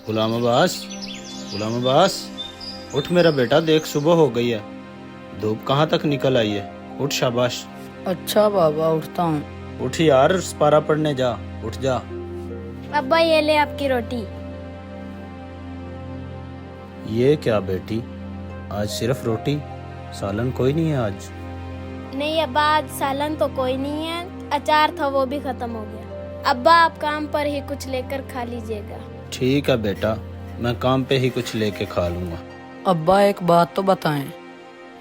गुलाम अब्बास, गुलाम अब्बास, उठ मेरा बेटा, देख सुबह हो गई है। धूप कहाँ तक निकल आई है। उठ शाबाश। अच्छा बाबा, उठता हूँ। उठ यार, पारा पढ़ने जा, उठ जा। अब्बा ये ले आपकी रोटी। ये क्या बेटी, आज सिर्फ रोटी, सालन कोई नहीं है आज? नहीं अब्बा, आज सालन तो कोई नहीं है, अचार था वो भी खत्म हो गया। अब्बा आप काम पर ही कुछ लेकर खा लीजिएगा। ठीक है बेटा, मैं काम पे ही कुछ लेके खा लूंगा। अब्बा एक बात तो बताएं,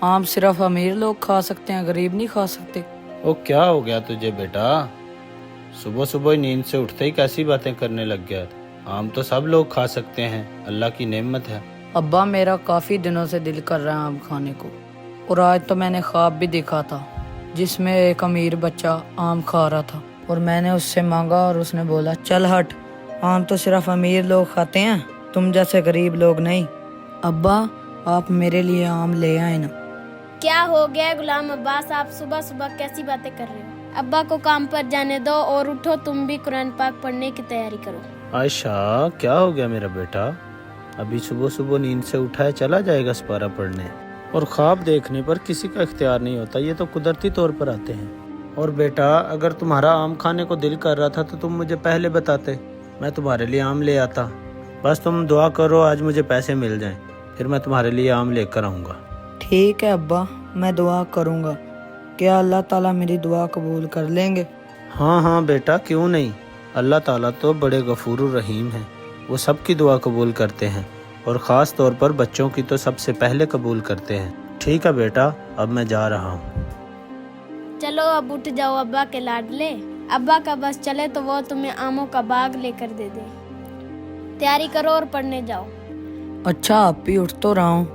आम सिर्फ अमीर लोग खा सकते हैं, गरीब नहीं खा सकते? ओ क्या हो गया तुझे बेटा, सुबह सुबह ही नींद से उठते ही कैसी बातें करने लग गया। आम तो सब लोग खा सकते हैं, अल्लाह की नेमत है। अब्बा मेरा काफी दिनों से दिल कर रहा है आम खाने को, और आज तो मैंने ख्वाब भी देखा था जिसमें एक अमीर बच्चा आम खा रहा था, और मैंने उससे मांगा और उसने बोला चल हट, आम तो सिर्फ अमीर लोग खाते हैं, तुम जैसे गरीब लोग नहीं। अब्बा आप मेरे लिए आम ले आए ना। क्या हो गया गुलाम अब्बास, आप सुबह सुबह कैसी बातें कर रहे हो। अब्बा को काम पर जाने दो और उठो, तुम भी कुरान पाक पढ़ने की तैयारी करो। आयशा, क्या हो गया मेरा बेटा, अभी सुबह सुबह नींद से उठा है, चला जाएगा सपारा पढ़ने। और ख्वाब देखने पर किसी का इख्तियार नहीं होता, ये तो कुदरती तौर पर आते हैं। और बेटा अगर तुम्हारा आम खाने को दिल कर रहा था तो तुम मुझे पहले बताते, मैं तुम्हारे लिए आम ले आता। बस तुम दुआ करो आज मुझे पैसे मिल जाएं, फिर मैं तुम्हारे लिए आम लेकर आऊँगा। ठीक है अब्बा, मैं दुआ करूँगा, क्या अल्लाह ताला मेरी दुआ कबूल कर लेंगे? हाँ हाँ बेटा, क्यों नहीं, अल्लाह ताला तो बड़े गफूर रहीम हैं, वो सबकी दुआ कबूल करते हैं, और ख़ास तौर पर बच्चों की तो सबसे पहले कबूल करते हैं। ठीक है बेटा, अब मैं जा रहा हूँ। चलो अब उठ जाओ, अब्बा के लाडले। अब्बा का बस चले तो वो तुम्हें आमों का बाग लेकर दे दे। तैयारी करो और पढ़ने जाओ। अच्छा आप भी उठ तो रहा हूँ,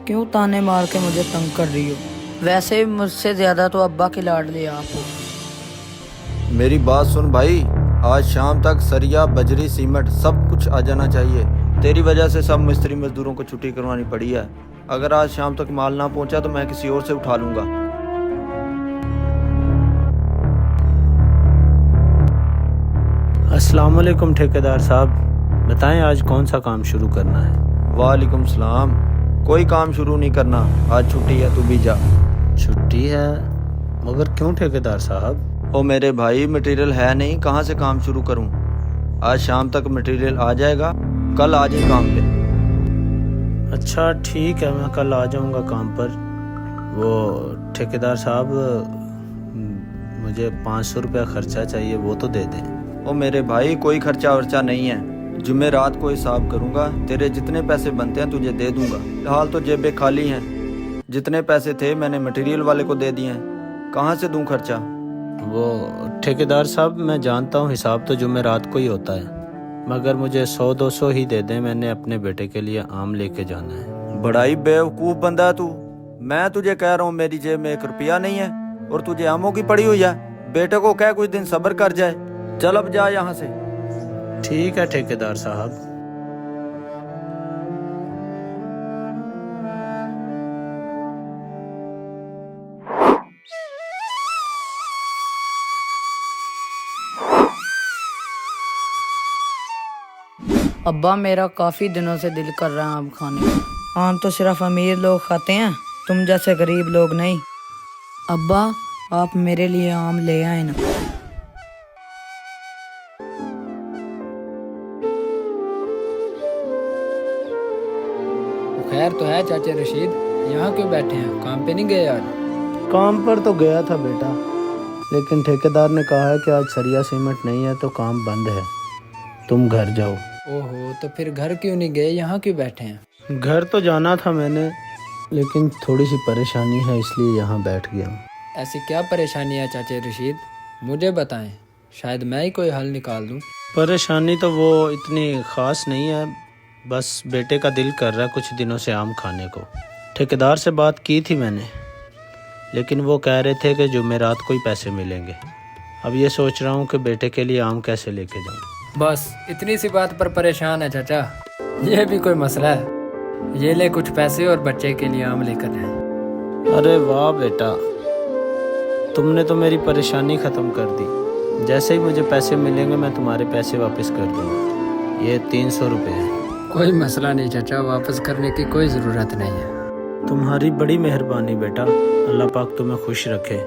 क्यों ताने मार के मुझे तंग कर रही हो? वैसे मुझसे ज्यादा तो अब्बा के लाडले आप हो। मेरी बात सुन भाई, आज शाम तक सरिया बजरी सीमेंट सब कुछ आ जाना चाहिए। तेरी वजह से सब मिस्त्री मजदूरों को छुट्टी करवानी पड़ी है। अगर आज शाम तक माल ना पहुंचा तो मैं किसी और से उठा लूंगा। अस्सलाम वालेकुम ठेकेदार साहब, बताएं आज कौन सा काम शुरू करना है। वालेकुम सलाम। कोई काम शुरू नहीं करना, आज छुट्टी है, तू भी जा। छुट्टी है? मगर क्यों ठेकेदार साहब? ओ मेरे भाई, मटेरियल है नहीं, कहाँ से काम शुरू करूं। आज शाम तक मटेरियल आ जाएगा, कल आ जाए काम पे। अच्छा ठीक है, मैं कल आ जाऊंगा काम पर। वो ठेकेदार साहब, मुझे 500 रुपया खर्चा चाहिए, वो तो दे दें। ओ मेरे भाई, कोई खर्चा वर्चा नहीं है, जुमेरात को हिसाब करूंगा, तेरे जितने पैसे बनते हैं तुझे दे दूंगा। फिलहाल तो जेबें खाली हैं, जितने पैसे थे मैंने मटेरियल वाले को दे दिए हैं, कहाँ से दूं खर्चा। वो ठेकेदार साहब, मैं जानता हूँ हिसाब तो जुमेरात को ही होता है, मगर मुझे 100-200 ही दे दें, मैंने अपने बेटे के लिए आम लेके जाना है। बड़ा ही बेवकूफ बंदा है तू। मैं तुझे कह रहा हूँ मेरी जेब में 1 रुपया नहीं है और तुझे आमों की पड़ी हुई है। बेटे को कह कुछ दिन सब्र कर जाए, चल अब जा यहाँ से। ठीक है ठेकेदार साहब। अब्बा मेरा काफी दिनों से दिल कर रहा है आम खाने को, आम तो सिर्फ अमीर लोग खाते हैं, तुम जैसे गरीब लोग नहीं। अब्बा आप मेरे लिए आम ले आए ना। खैर तो है चाचा रशीद, यहाँ क्यों बैठे हैं, काम पे नहीं गए आज? काम पर तो गया था बेटा, लेकिन ठेकेदार ने कहा है कि आज सरिया सीमेंट नहीं है तो काम बंद है, तुम घर जाओ। ओहो, तो फिर घर क्यों नहीं गए, यहाँ क्यों बैठे हैं? घर तो जाना था मैंने, लेकिन थोड़ी सी परेशानी है इसलिए यहाँ बैठ गया हूँ। ऐसी क्या परेशानी है चाचा रशीद, मुझे बताएं, शायद मैं ही कोई हल निकाल दूं। परेशानी तो वो इतनी ख़ास नहीं है, बस बेटे का दिल कर रहा है कुछ दिनों से आम खाने को। ठेकेदार से बात की थी मैंने, लेकिन वो कह रहे थे कि जुमेरात को ही पैसे मिलेंगे। अब ये सोच रहा हूँ कि बेटे के लिए आम कैसे लेके जाऊँ। बस इतनी सी बात पर परेशान है चाचा, ये भी कोई मसला है? ये ले कुछ पैसे और बच्चे के लिए आम लेकर आए। अरे वाह बेटा, तुमने तो मेरी परेशानी ख़त्म कर दी। जैसे ही मुझे पैसे मिलेंगे मैं तुम्हारे पैसे वापस कर दूँगा। ये 300 रुपये हैं। कोई मसला नहीं चाचा, वापस करने की कोई ज़रूरत नहीं है। तुम्हारी बड़ी मेहरबानी बेटा। अल्लाह पाक तुम्हें खुश रखे,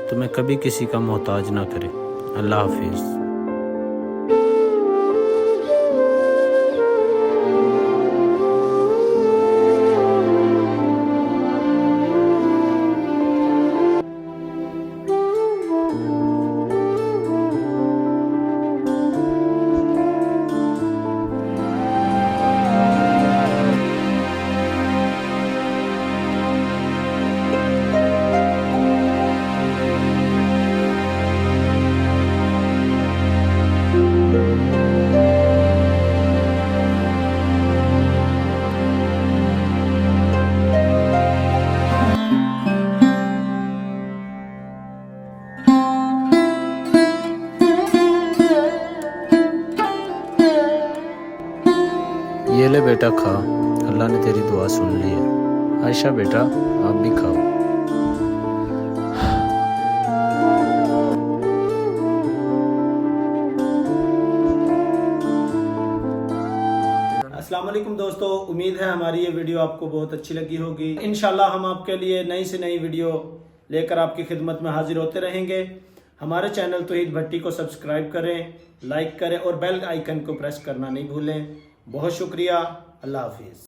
तुम्हें कभी किसी का मोहताज ना करे। अल्लाह हाफिज़। ये ले बेटा खा, अल्लाह ने तेरी दुआ सुन ली है। आयशा बेटा आप भी खाओ। अस्सलाम वालेकुम दोस्तों, उम्मीद है हमारी ये वीडियो आपको बहुत अच्छी लगी होगी। इंशाल्लाह हम आपके लिए नई से नई वीडियो लेकर आपकी खिदमत में हाजिर होते रहेंगे। हमारे चैनल तौहीद भट्टी को सब्सक्राइब करें, लाइक करें और बेल आइकन को प्रेस करना नहीं भूलें। बहुत शुक्रिया। अल्लाह हाफिज़।